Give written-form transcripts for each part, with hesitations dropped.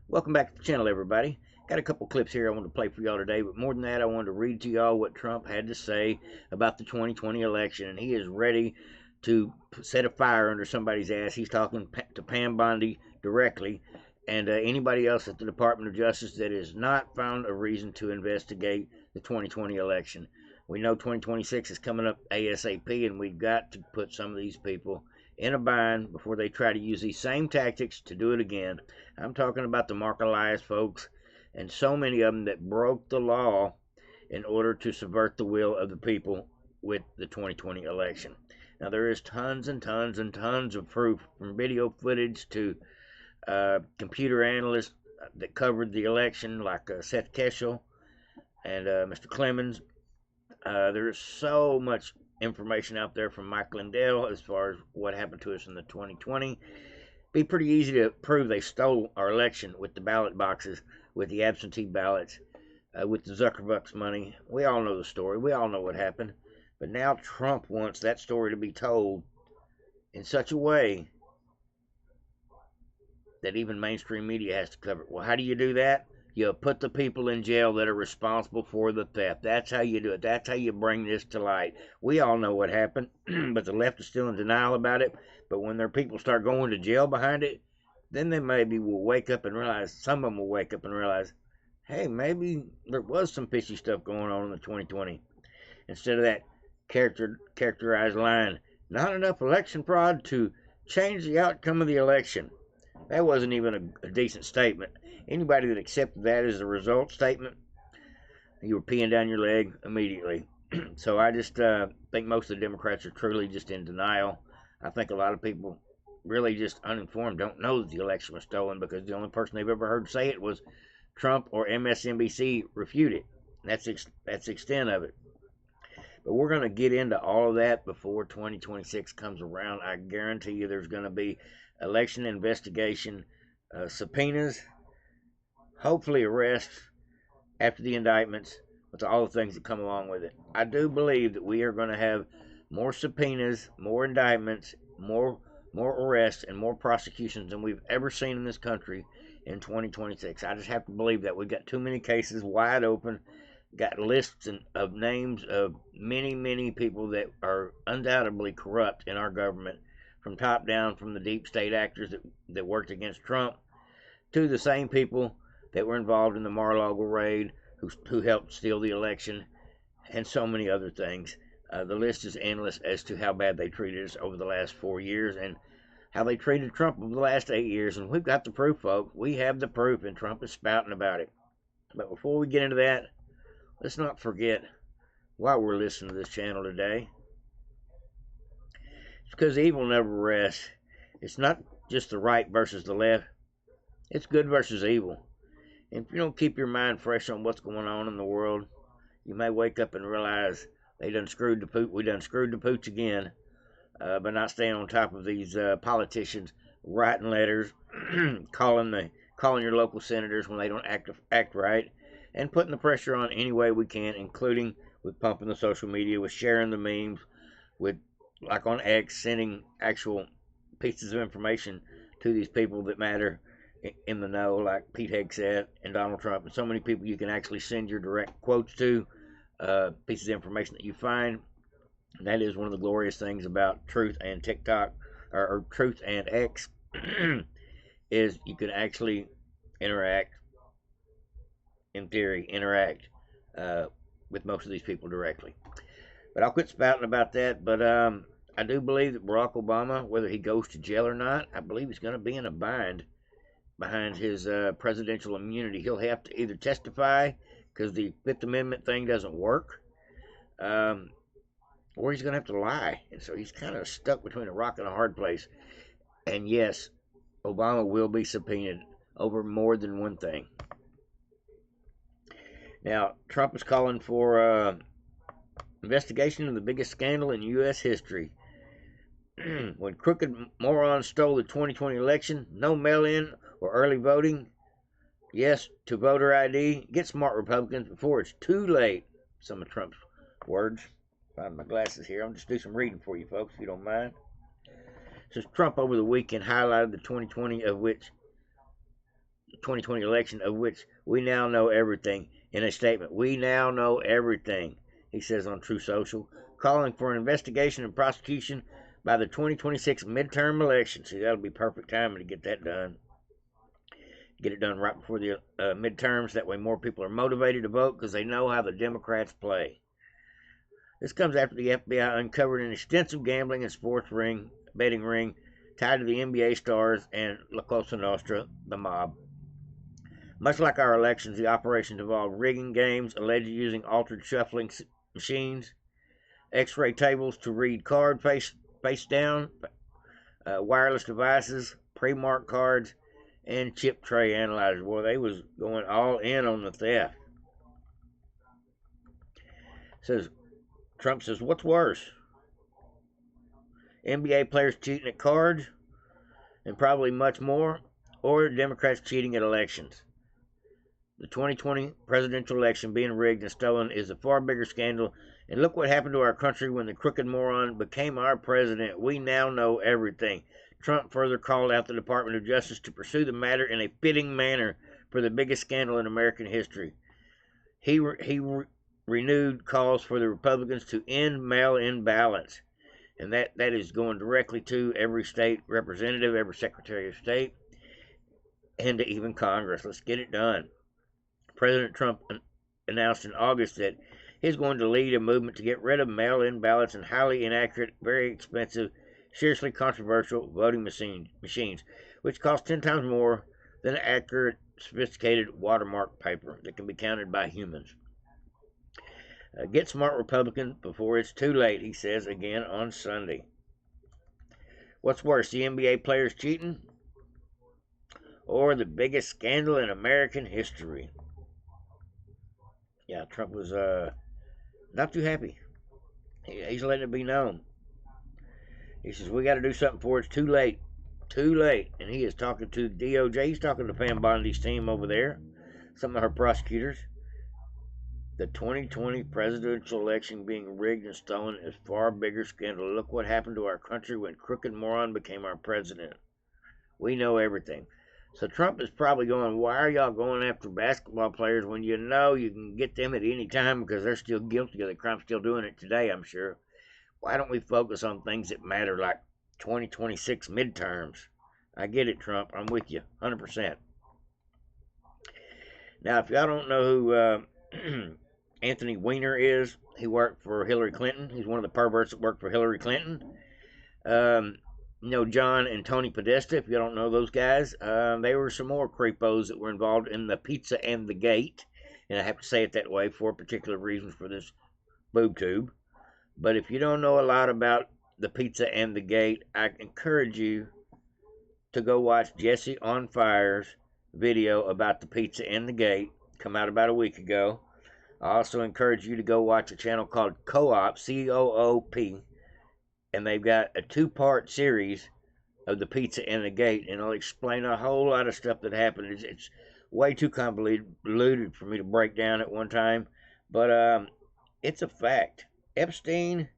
Welcome back to the channel, everybody. Got a couple clips here I want to play for y'all today, but more than that, I wanted to read to y'all what Trump had to say about the 2020 election, and he is ready to set a fire under somebody's ass. He's talking to Pam Bondi directly, and anybody else at the Department of Justice that has not found a reason to investigate the 2020 election. We know 2026 is coming up ASAP, and we've got to put some of these people in a bind before they try to use these same tactics to do it again. I'm talking about the Mark Elias folks and so many of them that broke the law in order to subvert the will of the people with the 2020 election. Now, there is tons and tons and tons of proof, from video footage to computer analysts that covered the election, like Seth Keshel and Mr. Clemens. There's so much information out there from Mike Lindell as far as what happened to us in the 2020. Be pretty easy to prove they stole our election with the ballot boxes, with the absentee ballots, with the Zuckerbucks money. We all know the story. We all know what happened. But now Trump wants that story to be told in such a way that even mainstream media has to cover it. Well, how do you do that? You put the people in jail that are responsible for the theft. That's how you do it. That's how you bring this to light. We all know what happened, but the left is still in denial about it. But when their people start going to jail behind it, then they maybe will wake up and realize, some of them will wake up and realize, hey, maybe there was some fishy stuff going on in the 2020. Instead of that characterized line, not enough election fraud to change the outcome of the election. That wasn't even a decent statement. Anybody that accepted that as a result statement, you were peeing down your leg immediately. So I just think most of the Democrats are truly just in denial. I think a lot of people really just uninformed, don't know that the election was stolen, because the only person they've ever heard say it was Trump or MSNBC refute it. That's the extent of it. But we're going to get into all of that before 2026 comes around. I guarantee you there's going to be election investigation, subpoenas, hopefully arrests after the indictments, with all the things that come along with it. I do believe that we are going to have more subpoenas, more indictments, more arrests, and more prosecutions than we've ever seen in this country in 2026. I just have to believe that. We've got too many cases wide open, got lists of names of many people that are undoubtedly corrupt in our government, from top down, from the deep state actors that worked against Trump, to the same people that were involved in the Mar-a-Lago raid, who helped steal the election, and so many other things. The list is endless as to how bad they treated us over the last 4 years, and how they treated Trump over the last 8 years. And we've got the proof, folks. We have the proof, and Trump is spouting about it. But before we get into that, let's not forget why we're listening to this channel today. It's because evil never rests. It's not just the right versus the left. It's good versus evil. And if you don't keep your mind fresh on what's going on in the world, you may wake up and realize we done screwed the pooch again, by not staying on top of these politicians, writing letters, calling your local senators when they don't act right, and putting the pressure on any way we can, including with pumping the social media, with sharing the memes, with, like on X, sending actual pieces of information to these people that matter in the know, like Pete Hegseth and Donald Trump, and so many people you can actually send your direct quotes to, pieces of information that you find. And that is one of the glorious things about Truth and TikTok, or Truth and X, is you can actually interact, in theory, with most of these people directly. But I'll quit spouting about that. But I do believe that Barack Obama, whether he goes to jail or not, I believe he's going to be in a bind behind his presidential immunity. He'll have to either testify, because the Fifth Amendment thing doesn't work, or he's going to have to lie. And so he's kind of stuck between a rock and a hard place. And yes, Obama will be subpoenaed over more than one thing. Now, Trump is calling for investigation of the biggest scandal in U.S. history. When crooked morons stole the 2020 election, no mail-in or early voting, yes to voter ID, get smart, Republicans, before it's too late. Some of Trump's words. Find my glasses here. I'll just do some reading for you, folks, if you don't mind. Since Trump over the weekend highlighted the 2020, of which 2020 election, of which we now know everything. In a statement, we now know everything, he says on True Social, calling for an investigation and prosecution by the 2026 midterm election. See, that'll be perfect timing to get that done. Get it done right before the midterms. That way more people are motivated to vote because they know how the Democrats play. This comes after the FBI uncovered an extensive gambling and sports betting ring tied to the NBA stars and La Cosa Nostra, the mob. Much like our elections, the operations involved rigging games, allegedly using altered shuffling machines, X-ray tables to read card face down, wireless devices, pre-marked cards, and chip tray analyzers. Boy, they was going all in on the theft. Trump says, what's worse? NBA players cheating at cards, and probably much more, or Democrats cheating at elections. The 2020 presidential election being rigged and stolen is a far bigger scandal, and look what happened to our country when the crooked moron became our president. We now know everything. Trump further called out the Department of Justice to pursue the matter in a fitting manner for the biggest scandal in American history. He renewed calls for the Republicans to end mail-in ballots, and that is going directly to every state representative, every secretary of state, and to even Congress. Let's get it done. President Trump announced in August that he's going to lead a movement to get rid of mail-in ballots and highly inaccurate, very expensive, seriously controversial voting machines, which cost 10 times more than accurate, sophisticated watermark paper that can be counted by humans. Get smart, Republican, before it's too late, he says again on Sunday. What's worse, the NBA players cheating or the biggest scandal in American history? Yeah, Trump was not too happy. He's letting it be known. He says, we got to do something before it's too late. Too late. And he is talking to DOJ. He's talking to Pam Bondi's team over there, some of her prosecutors. The 2020 presidential election being rigged and stolen is far bigger scandal. Look what happened to our country when crooked moron became our president. We know everything. So Trump is probably going, why are y'all going after basketball players when you know you can get them at any time because they're still guilty of the crime, still doing it today, I'm sure. Why don't we focus on things that matter like 2026 midterms? I get it, Trump. I'm with you, 100%. Now, if y'all don't know who Anthony Weiner is, he worked for Hillary Clinton. He's one of the perverts that worked for Hillary Clinton. John and Tony Podesta, if you don't know those guys, they were some more creepos that were involved in the Pizza and the Gate. And I have to say it that way for particular reasons for this boob tube. But if you don't know a lot about the Pizza and the Gate, I encourage you to go watch Jesse on Fire's video about the Pizza and the Gate. Come out about a week ago. I also encourage you to go watch a channel called Co-op, C-O-O-P. And they've got a 2-part series of the Pizza and the Gate, and it'll explain a whole lot of stuff that happened. It's way too convoluted for me to break down at one time, but it's a fact. Epstein,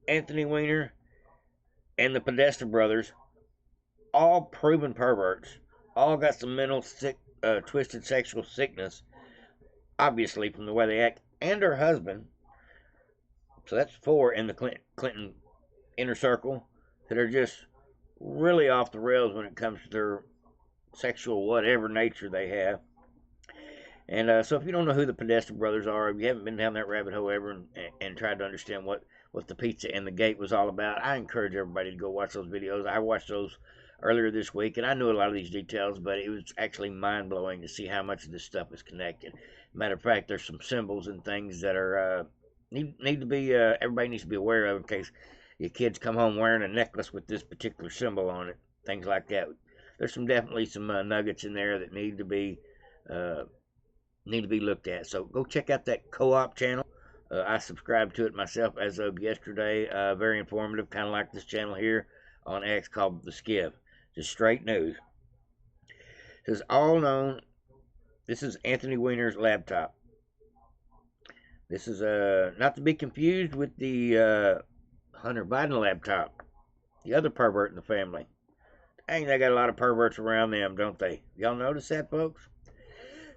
Anthony Weiner, and the Podesta brothers, all proven perverts, all got some mental twisted sexual sickness, obviously from the way they act, and her husband. So that's 4 in the Clinton inner circle that are just really off the rails when it comes to their sexual whatever nature they have. And so if you don't know who the Podesta brothers are, if you haven't been down that rabbit hole ever and tried to understand what the Pizza and the Gate was all about, I encourage everybody to go watch those videos. I watched those earlier this week, and I knew a lot of these details, but it was actually mind-blowing to see how much of this stuff is connected. Matter of fact, there's some symbols and things that are need to be everybody needs to be aware of in case your kids come home wearing a necklace with this particular symbol on it, things like that. There's definitely some nuggets in there that need to be looked at. So go check out that Co-op channel. I subscribed to it myself as of yesterday. Very informative, kind of like this channel here on X called The Skiv. Just straight news. It says, all known, this is Anthony Weiner's laptop. This is not to be confused with the Hunter Biden laptop, the other pervert in the family. Dang, they got a lot of perverts around them, don't they? Y'all notice that, folks?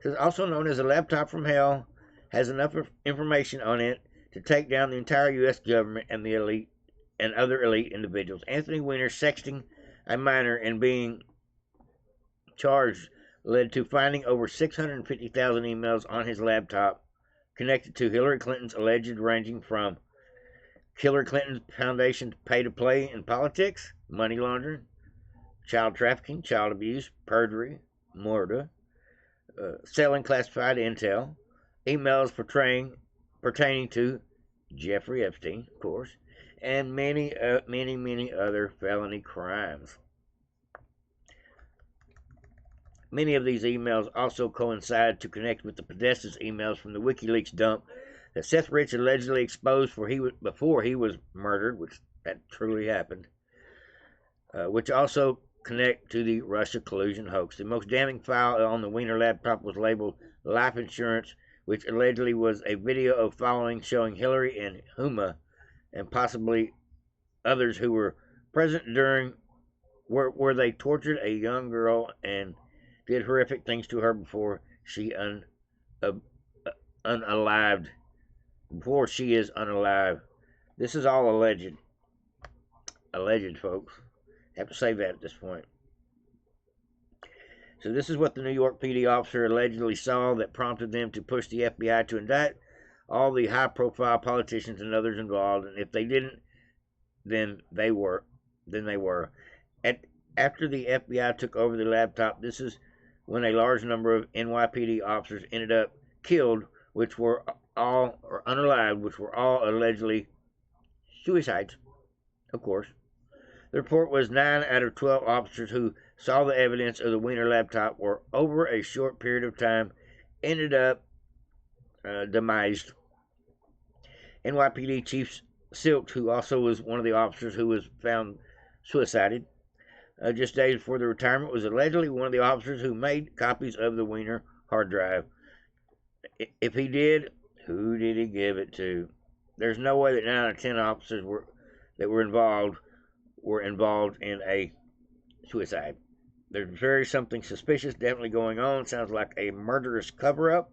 It's also known as a laptop from hell, has enough information on it to take down the entire U.S. government and the elite and other elite individuals. Anthony Weiner sexting a minor and being charged led to finding over 650,000 emails on his laptop connected to Hillary Clinton's alleged ranging from Hillary Clinton's foundation pay to play in politics, money laundering, child trafficking, child abuse, perjury, murder, selling classified intel, emails pertaining to Jeffrey Epstein, of course, and many other felony crimes. Many of these emails also coincide to connect with the Podesta's emails from the WikiLeaks dump that Seth Rich allegedly exposed before he was murdered, which that truly happened, which also connect to the Russia collusion hoax. The most damning file on the Weiner laptop was labeled Life Insurance, which allegedly was a video of following showing Hillary and Huma and possibly others who were present during where they tortured a young girl and did horrific things to her before she unalived. Before she is unalive. This is all alleged. Alleged, folks. Have to say that at this point. So this is what the New York PD officer allegedly saw that prompted them to push the FBI to indict all the high-profile politicians and others involved. And if they didn't, then they were. After the FBI took over the laptop, this is when a large number of NYPD officers ended up killed, which were all, or unalived, which were all allegedly suicides, of course. The report was 9 out of 12 officers who saw the evidence of the Weiner laptop were, over a short period of time, ended up demised. NYPD Chief SUIC, who also was one of the officers who was found suicided just days before the retirement, was allegedly one of the officers who made copies of the Weiner hard drive. If he did, who did he give it to? There's no way that 9 out of 10 officers that were involved in a suicide. There's very something suspicious definitely going on. Sounds like a murderous cover-up.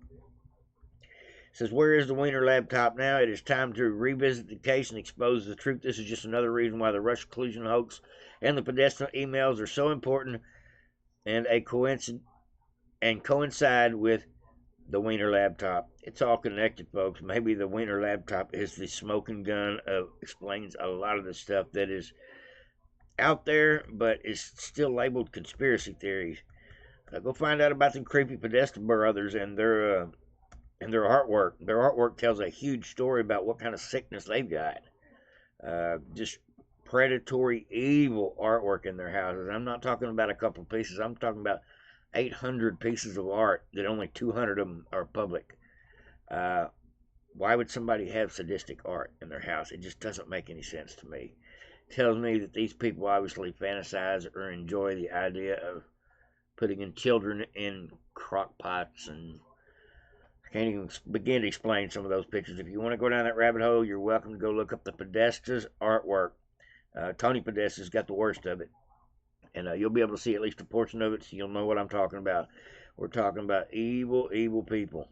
Says, where is the Weiner laptop now? It is time to revisit the case and expose the truth. This is just another reason why the Russia collusion hoax and the Podesta emails are so important and coincide with the Weiner laptop. It's all connected, folks. Maybe the Weiner laptop is the smoking gun explains a lot of the stuff that is out there, but is still labeled conspiracy theories. Go find out about the creepy Podesta brothers and their artwork. Their artwork tells a huge story about what kind of sickness they've got. Just predatory, evil artwork in their houses. I'm not talking about a couple pieces. I'm talking about 800 pieces of art that only 200 of them are public. Why would somebody have sadistic art in their house? It just doesn't make any sense to me. It tells me that these people obviously fantasize or enjoy the idea of putting in children in crock pots, and I can't even begin to explain some of those pictures. If you want to go down that rabbit hole, you're welcome to go look up the Podesta's artwork. Tony Podesta's got the worst of it. And you'll be able to see at least a portion of it, so you'll know what I'm talking about. We're talking about evil, evil people.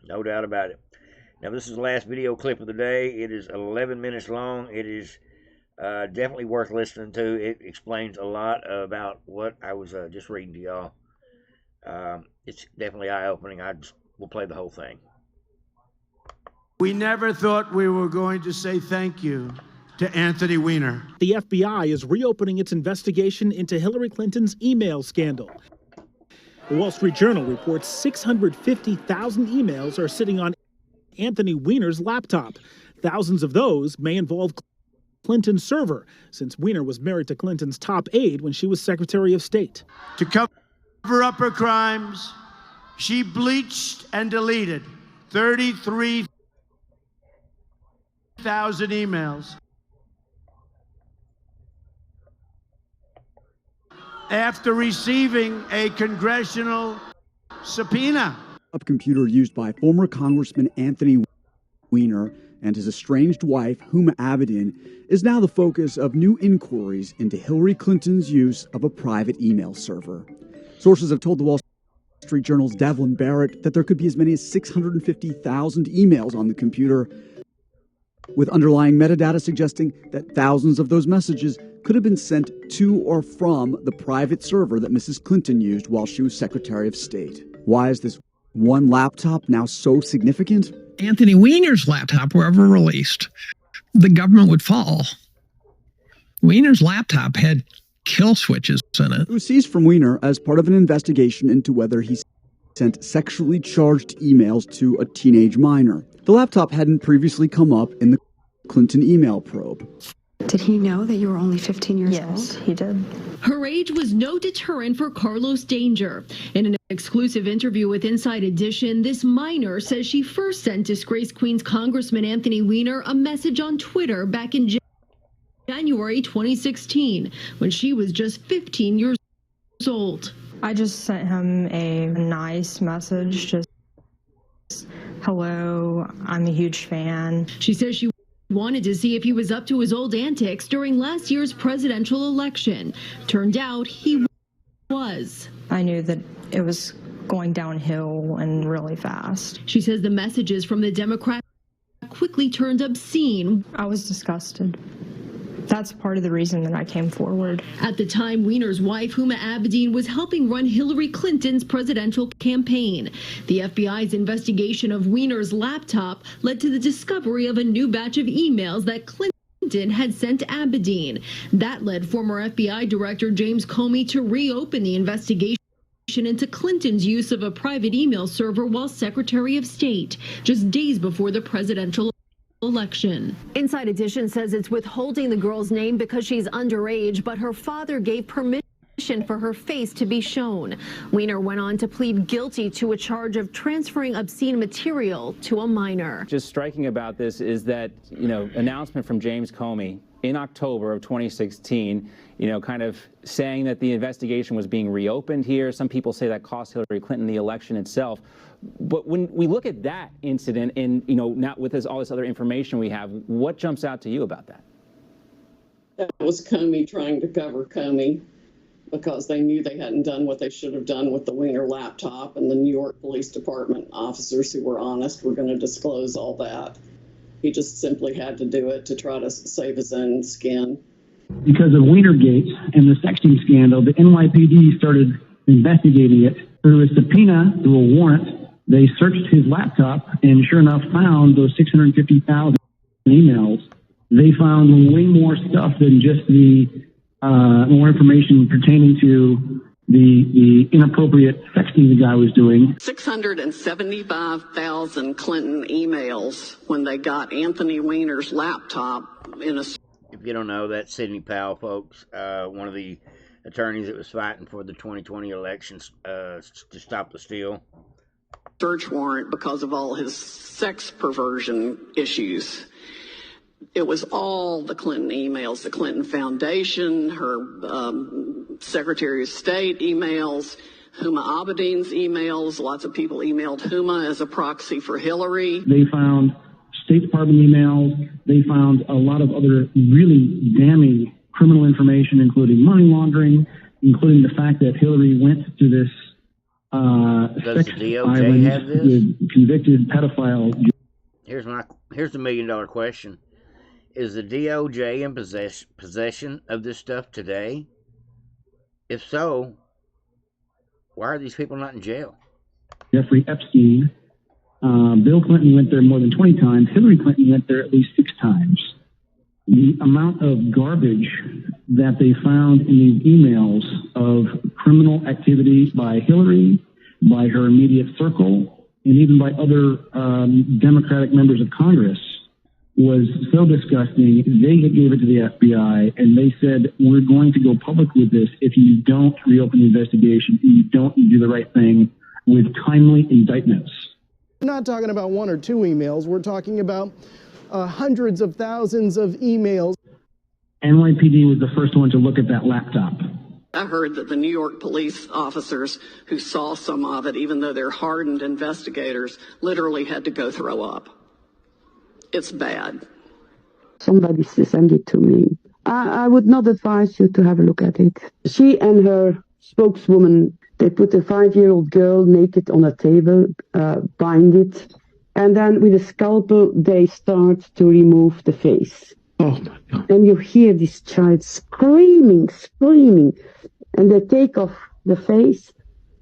No doubt about it. Now, this is the last video clip of the day. It is 11 minutes long. It is definitely worth listening to. It explains a lot about what I was just reading to y'all. It's definitely eye-opening. We'll play the whole thing. We never thought we were going to say thank you to Anthony Weiner. The FBI is reopening its investigation into Hillary Clinton's email scandal. The Wall Street Journal reports 650,000 emails are sitting on Anthony Weiner's laptop. Thousands of those may involve Clinton's server, since Weiner was married to Clinton's top aide when she was Secretary of State. To cover up her crimes, she bleached and deleted 33,000 emails. After receiving a congressional subpoena. A computer used by former Congressman Anthony Weiner and his estranged wife, Huma Abedin, is now the focus of new inquiries into Hillary Clinton's use of a private email server. Sources have told the Wall Street Journal's Devlin Barrett that there could be as many as 650,000 emails on the computer, with underlying metadata suggesting that thousands of those messages could have been sent to or from the private server that Mrs. Clinton used while she was Secretary of State. Why is this one laptop now so significant? Anthony Weiner's laptop were ever released, the government would fall. Weiner's laptop had kill switches in it. It was seized from Weiner as part of an investigation into whether he sent sexually charged emails to a teenage minor. The laptop hadn't previously come up in the Clinton email probe. Did he know that you were only 15 years old? Yes, he did. Her age was no deterrent for Carlos Danger. In an exclusive interview with Inside Edition, this minor says she first sent disgraced Queens Congressman Anthony Weiner a message on Twitter back in January 2016, when she was just 15 years old. I just sent him a nice message, just, hello, I'm a huge fan. She says she wanted to see if he was up to his old antics during last year's presidential election. Turned out he was. I knew that it was going downhill and really fast. She says the messages from the Democrat quickly turned obscene. I was disgusted. That's part of the reason that I came forward. At the time, Weiner's wife, Huma Abedin, was helping run Hillary Clinton's presidential campaign. The FBI's investigation of Weiner's laptop led to the discovery of a new batch of emails that Clinton had sent to Abedin. That led former FBI Director James Comey to reopen the investigation into Clinton's use of a private email server while Secretary of State, just days before the presidential election. Inside Edition says it's withholding the girl's name because she's underage, but her father gave permission for her face to be shown. Weiner went on to plead guilty to a charge of transferring obscene material to a minor. Just striking about this is that, announcement from James Comey in October of 2016, kind of saying that the investigation was being reopened here. Some people say that cost Hillary Clinton the election itself. But when we look at that incident and, now with all this other information we have, what jumps out to you about that? That was Comey trying to cover Comey because they knew they hadn't done what they should have done with the Weiner laptop, and the New York Police Department officers who were honest were going to disclose all that. He just simply had to do it to try to save his own skin. Because of Weinergate and the sexting scandal, the NYPD started investigating it through a subpoena, through a warrant. They searched his laptop and sure enough found those 650,000 emails. They found way more stuff than just the more information pertaining to the inappropriate sexting the guy was doing. 675,000 Clinton emails when they got Anthony Weiner's laptop in a... If you don't know, that's Sidney Powell, folks, one of the attorneys that was fighting for the 2020 elections to stop the steal. Search warrant because of all his sex perversion issues. It was all the Clinton emails, the Clinton Foundation, her Secretary of State emails, Huma Abedin's emails. Lots of people emailed Huma as a proxy for Hillary. They found State Department emails. They found a lot of other really damning criminal information, including money laundering, including the fact that Hillary went to this Does sex the DOJ island have this? with convicted pedophile. Here's the $1 million question. Is the DOJ in possession of this stuff today? If so, why are these people not in jail? Jeffrey Epstein. Bill Clinton went there more than 20 times. Hillary Clinton went there at least 6 times. The amount of garbage that they found in these emails of criminal activity by Hillary, by her immediate circle, and even by other Democratic members of Congress was so disgusting. They gave it to the FBI, and they said, we're going to go public with this if you don't reopen the investigation, and you don't do the right thing with timely indictments. We're not talking about 1 or 2 emails. We're talking about hundreds of thousands of emails. NYPD was the first one to look at that laptop. I heard that the New York police officers who saw some of it, even though they're hardened investigators, literally had to go throw up. It's bad. Somebody sent it to me. I would not advise you to have a look at it. She and her spokeswoman, they put a 5-year-old girl naked on a table, bind it, and then with a scalpel they start to remove the face. Oh my God. And you hear this child screaming, and they take off the face,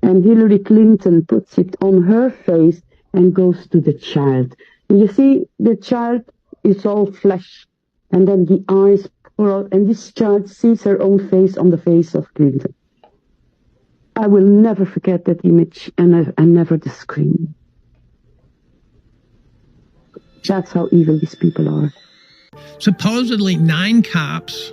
and Hillary Clinton puts it on her face and goes to the child. And you see, the child is all flesh, and then the eyes pour out, and this child sees her own face on the face of Clinton. I will never forget that image, and never the scream. That's how evil these people are. Supposedly 9 cops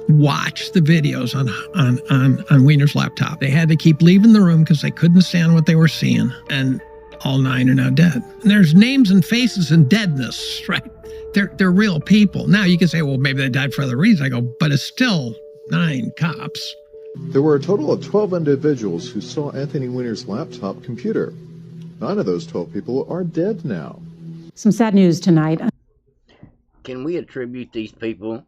watched the videos on Wiener's laptop. They had to keep leaving the room because they couldn't stand what they were seeing. And all 9 are now dead. And there's names and faces and deadness, right? They're real people. Now you can say, well, maybe they died for other reasons. I go, but it's still 9 cops. There were a total of 12 individuals who saw Anthony Weiner's laptop computer. 9 of those 12 people are dead now. Some sad news tonight. Can we attribute these people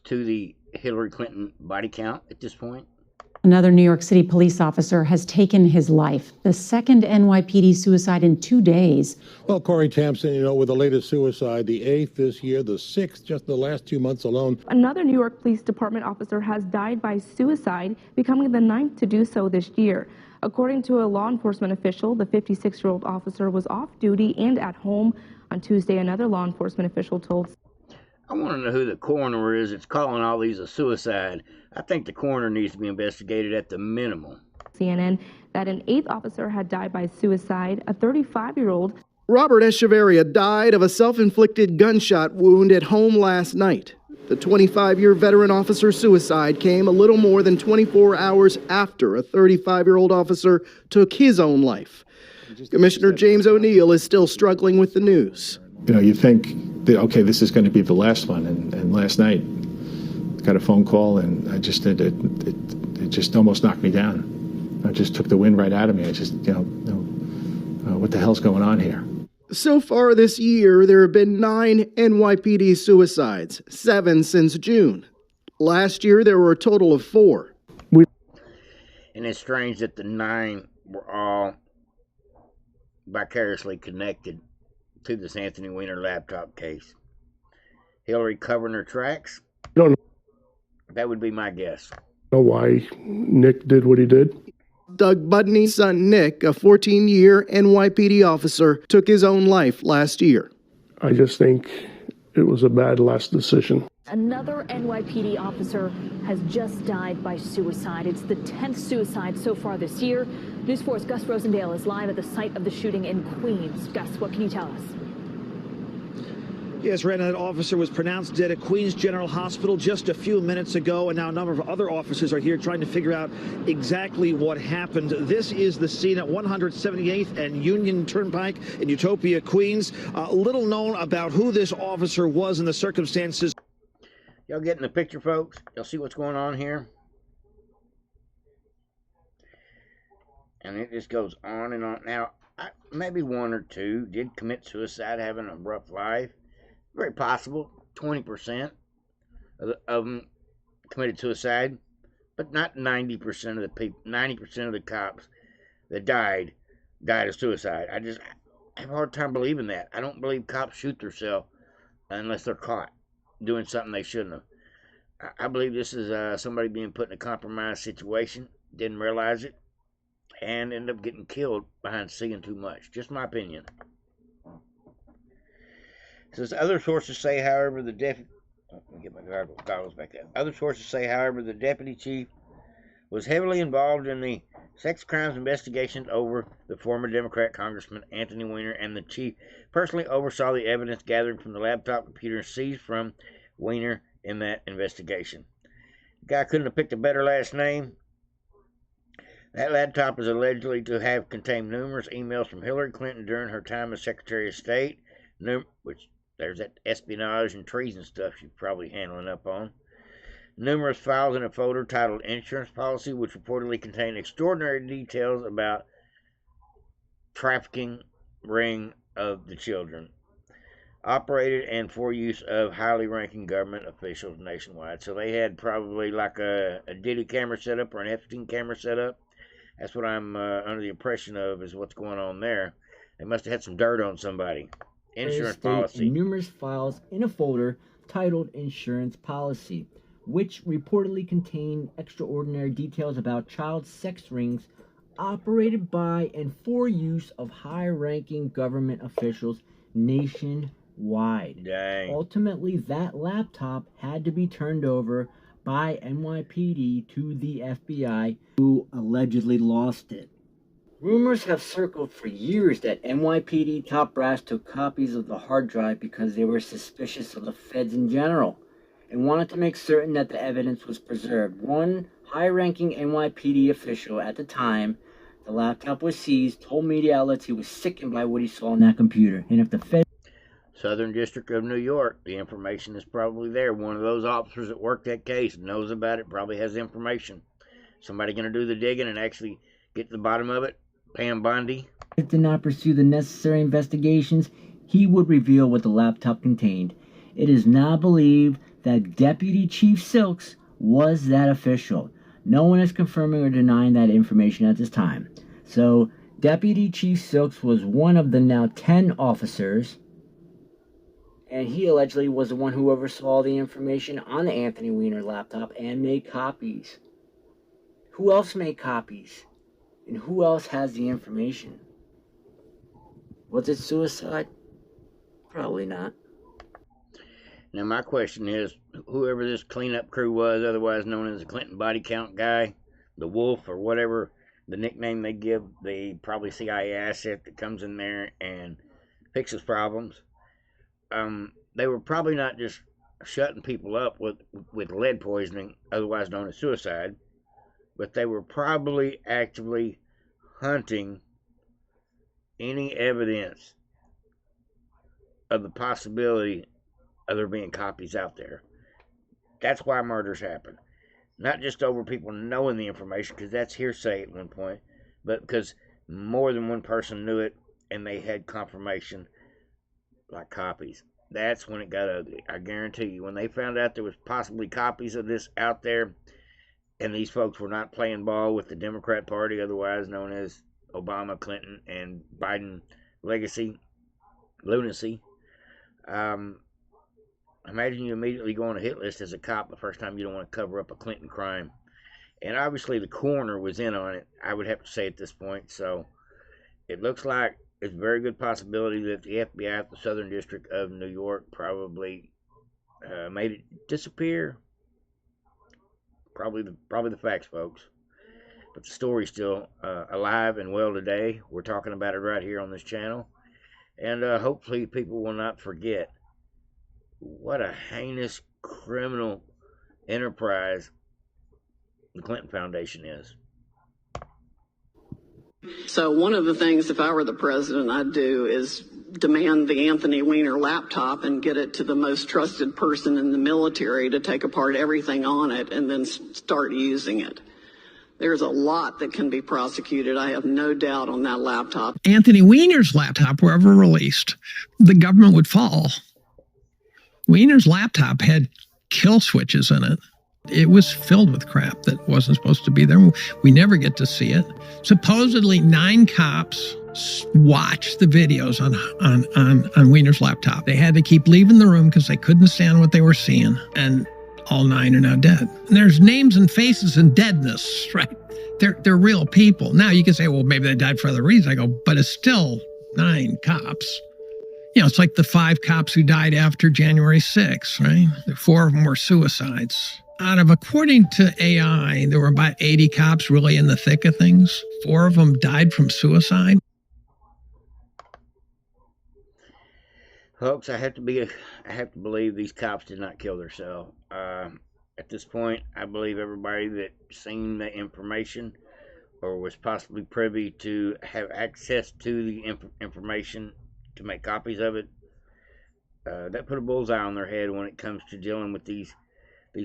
to the Hillary Clinton body count at this point? Another New York City police officer has taken his life. The second NYPD suicide in 2 days. Well, Corey Tampson, with the latest suicide, the 8th this year, the 6th just the last 2 months alone. Another New York Police Department officer has died by suicide, becoming the 9th to do so this year. According to a law enforcement official, the 56-year-old officer was off duty and at home. On Tuesday, another law enforcement official told... I want to know who the coroner is that's calling all these a suicide. I think the coroner needs to be investigated at the minimum. CNN that an 8th officer had died by suicide, a 35-year-old. Robert Echeverria died of a self-inflicted gunshot wound at home last night. The 25-year veteran officer's suicide came a little more than 24 hours after a 35-year-old officer took his own life. Commissioner James O'Neill is still struggling with the news. You think that, okay, this is going to be the last one. And last night, got a phone call, and it just almost knocked me down. It just took the wind right out of me. I just, what the hell's going on here? So far this year, there have been 9 NYPD suicides, 7 since June. Last year, there were a total of 4. And it's strange that the 9 were all vicariously connected to this Anthony Weiner laptop case. Hillary covering her tracks? Don't know. That would be my guess. Know why Nick did what he did. Doug Budney's son Nick, a 14-year NYPD officer, took his own life last year. I just think it was a bad last decision. Another NYPD officer has just died by suicide. It's the 10th suicide so far this year. News 4's Gus Rosendale is live at the site of the shooting in Queens. Gus, what can you tell us? Yes, Rena, that officer was pronounced dead at Queens General Hospital just a few minutes ago, and now a number of other officers are here trying to figure out exactly what happened. This is the scene at 178th and Union Turnpike in Utopia, Queens. Little known about who this officer was and the circumstances. Y'all getting the picture, folks? Y'all see what's going on here? And it just goes on and on. Now, maybe 1 or 2 did commit suicide, having a rough life. Very possible. 20% of them committed suicide, but not 90% of the people. 90% of the cops that died of suicide. I have a hard time believing that. I don't believe cops shoot themselves unless they're caught doing something they shouldn't have. I believe this is somebody being put in a compromised situation, didn't realize it, and ended up getting killed behind seeing too much. Just my opinion. It says other sources say, however, the deputy... Let me get my goggles back up. Other sources say, however, the deputy chief was heavily involved in the sex crimes investigations over the former Democrat Congressman Anthony Weiner, and the chief personally oversaw the evidence gathered from the laptop computer seized from Weiner in that investigation. The guy couldn't have picked a better last name. That laptop is allegedly to have contained numerous emails from Hillary Clinton during her time as Secretary of State, which there's that espionage and treason stuff she's probably handling up on. Numerous files in a folder titled Insurance Policy, which reportedly contain extraordinary details about trafficking ring of the children. operated and for use of highly ranking government officials nationwide. So they had probably like a Diddy camera set up or an Epstein camera set up. That's what I'm under the impression of is what's going on there. They must have had some dirt on somebody. Insurance policy. And numerous files in a folder titled Insurance Policy, which reportedly contained extraordinary details about child sex rings operated by and for use of high-ranking government officials nationwide. Dang. Ultimately, that laptop had to be turned over by NYPD to the FBI, who allegedly lost it. Rumors have circled for years that NYPD top brass took copies of the hard drive because they were suspicious of the feds in general and wanted to make certain that the evidence was preserved. One high-ranking NYPD official at the time the laptop was seized told media outlets he was sickened by what he saw on that computer, and if the feds... Southern District of New York, the information is probably there. One of those officers that worked that case knows about it, probably has information. Somebody going to do the digging and actually get to the bottom of it? Pam Bondi? did not pursue the necessary investigations, he would reveal what the laptop contained. It is now believed that Deputy Chief Silks was that official. No one is confirming or denying that information at this time. So, Deputy Chief Silks was one of the now 10 officers, and he allegedly was the one who oversaw the information on the Anthony Weiner laptop and made copies. Who else made copies? And who else has the information? Was it suicide? Probably not. Now my question is, whoever this cleanup crew was, otherwise known as the Clinton body count guy, the Wolf or whatever the nickname they give the probably CIA asset that comes in there and fixes problems, they were probably not just shutting people up with lead poisoning, otherwise known as suicide, but they were probably actively hunting any evidence of the possibility of there being copies out there. That's why murders happen. Not just over people knowing the information, because that's hearsay at one point, but because more than one person knew it and they had confirmation, like copies. That's when it got ugly. I guarantee you, when they found out there was possibly copies of this out there, and these folks were not playing ball with the Democrat Party, otherwise known as Obama, Clinton, and Biden legacy, lunacy. Imagine you immediately go on a hit list as a cop the first time you don't want to cover up a Clinton crime. And obviously the coroner was in on it, I would have to say at this point. So it looks like it's a very good possibility that the FBI at the Southern District of New York probably made it disappear. Probably the facts, folks. But the story's still alive and well today. We're talking about it right here on this channel. And hopefully people will not forget what a heinous criminal enterprise the Clinton Foundation is. So one of the things, if I were the president, I'd do is demand the Anthony Weiner laptop and get it to the most trusted person in the military to take apart everything on it and then start using it. There's a lot that can be prosecuted. I have no doubt on that laptop. Anthony Weiner's laptop were ever released, the government would fall. Weiner's laptop had kill switches in it. It was filled with crap that wasn't supposed to be there. We never get to see it. Supposedly 9 cops watched the videos on Weiner's laptop. They had to keep leaving the room because they couldn't stand what they were seeing. And all 9 are now dead. And there's names and faces and deadness, right? They're real people. Now you can say, well, maybe they died for other reasons. I go, but it's still 9 cops. You know, it's like the 5 cops who died after January 6th, right? 4 of them were suicides. According to AI, there were about 80 cops really in the thick of things. 4 of them died from suicide. Folks, I have to believe these cops did not kill themselves. At this point, I believe everybody that seen the information or was possibly privy to have access to the information to make copies of it, that put a bullseye on their head when it comes to dealing with these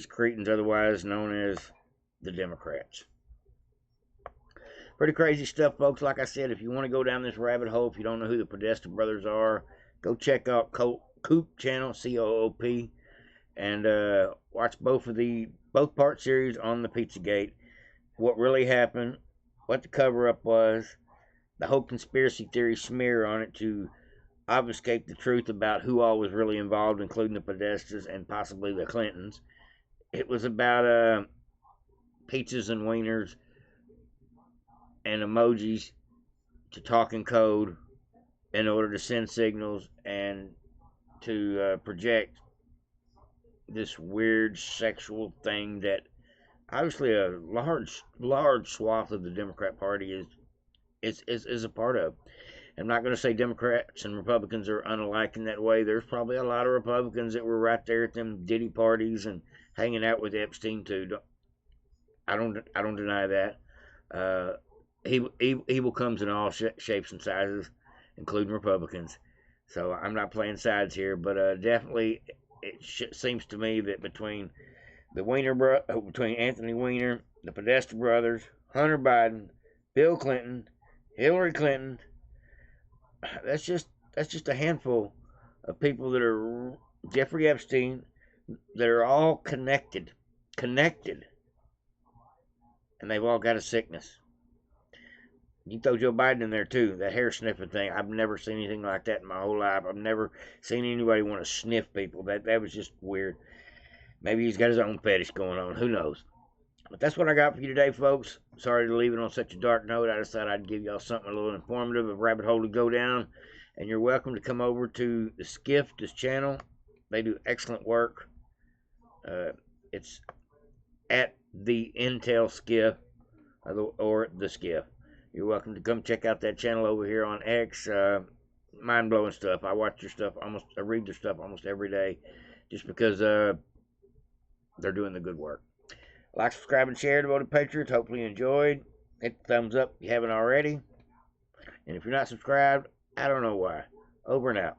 cretins, otherwise known as the Democrats. Pretty crazy stuff, folks. Like I said, if you want to go down this rabbit hole, if you don't know who the Podesta brothers are, go check out Coop channel, COOP, and watch both part series on the Pizzagate. What really happened, what the cover-up was, the whole conspiracy theory smear on it to obfuscate the truth about who all was really involved, including the Podestas and possibly the Clintons. It was about pizzas and wieners and emojis to talk in code in order to send signals and to project this weird sexual thing that obviously a large swath of the Democrat Party is a part of. I'm not going to say Democrats and Republicans are unalike in that way. There's probably a lot of Republicans that were right there at them Diddy parties and hanging out with Epstein too. I don't deny that. Evil comes in all shapes and sizes, including Republicans. So I'm not playing sides here, but definitely it seems to me that between Anthony Weiner, the Podesta brothers, Hunter Biden, Bill Clinton, Hillary Clinton, that's just a handful of people that are Jeffrey Epstein, that are all connected, and they've all got a sickness. You throw Joe Biden in there too, that hair sniffing thing. I've never seen anything like that in my whole life. I've never seen anybody want to sniff people. That was just weird. Maybe he's got his own fetish going on. Who knows? But that's what I got for you today, folks. Sorry to leave it on such a dark note. I decided I'd give y'all something a little informative, a rabbit hole to go down. And you're welcome to come over to the Skiff, this channel. They do excellent work. It's at the Intel Skiff or the Skiff. You're welcome to come check out that channel over here on X. Mind-blowing stuff. I watch their stuff I read their stuff almost every day, just because they're doing the good work. Like, subscribe, and share, Devoted Patriots. Hopefully you enjoyed. Hit the thumbs up if you haven't already. And if you're not subscribed, I don't know why. Over and out.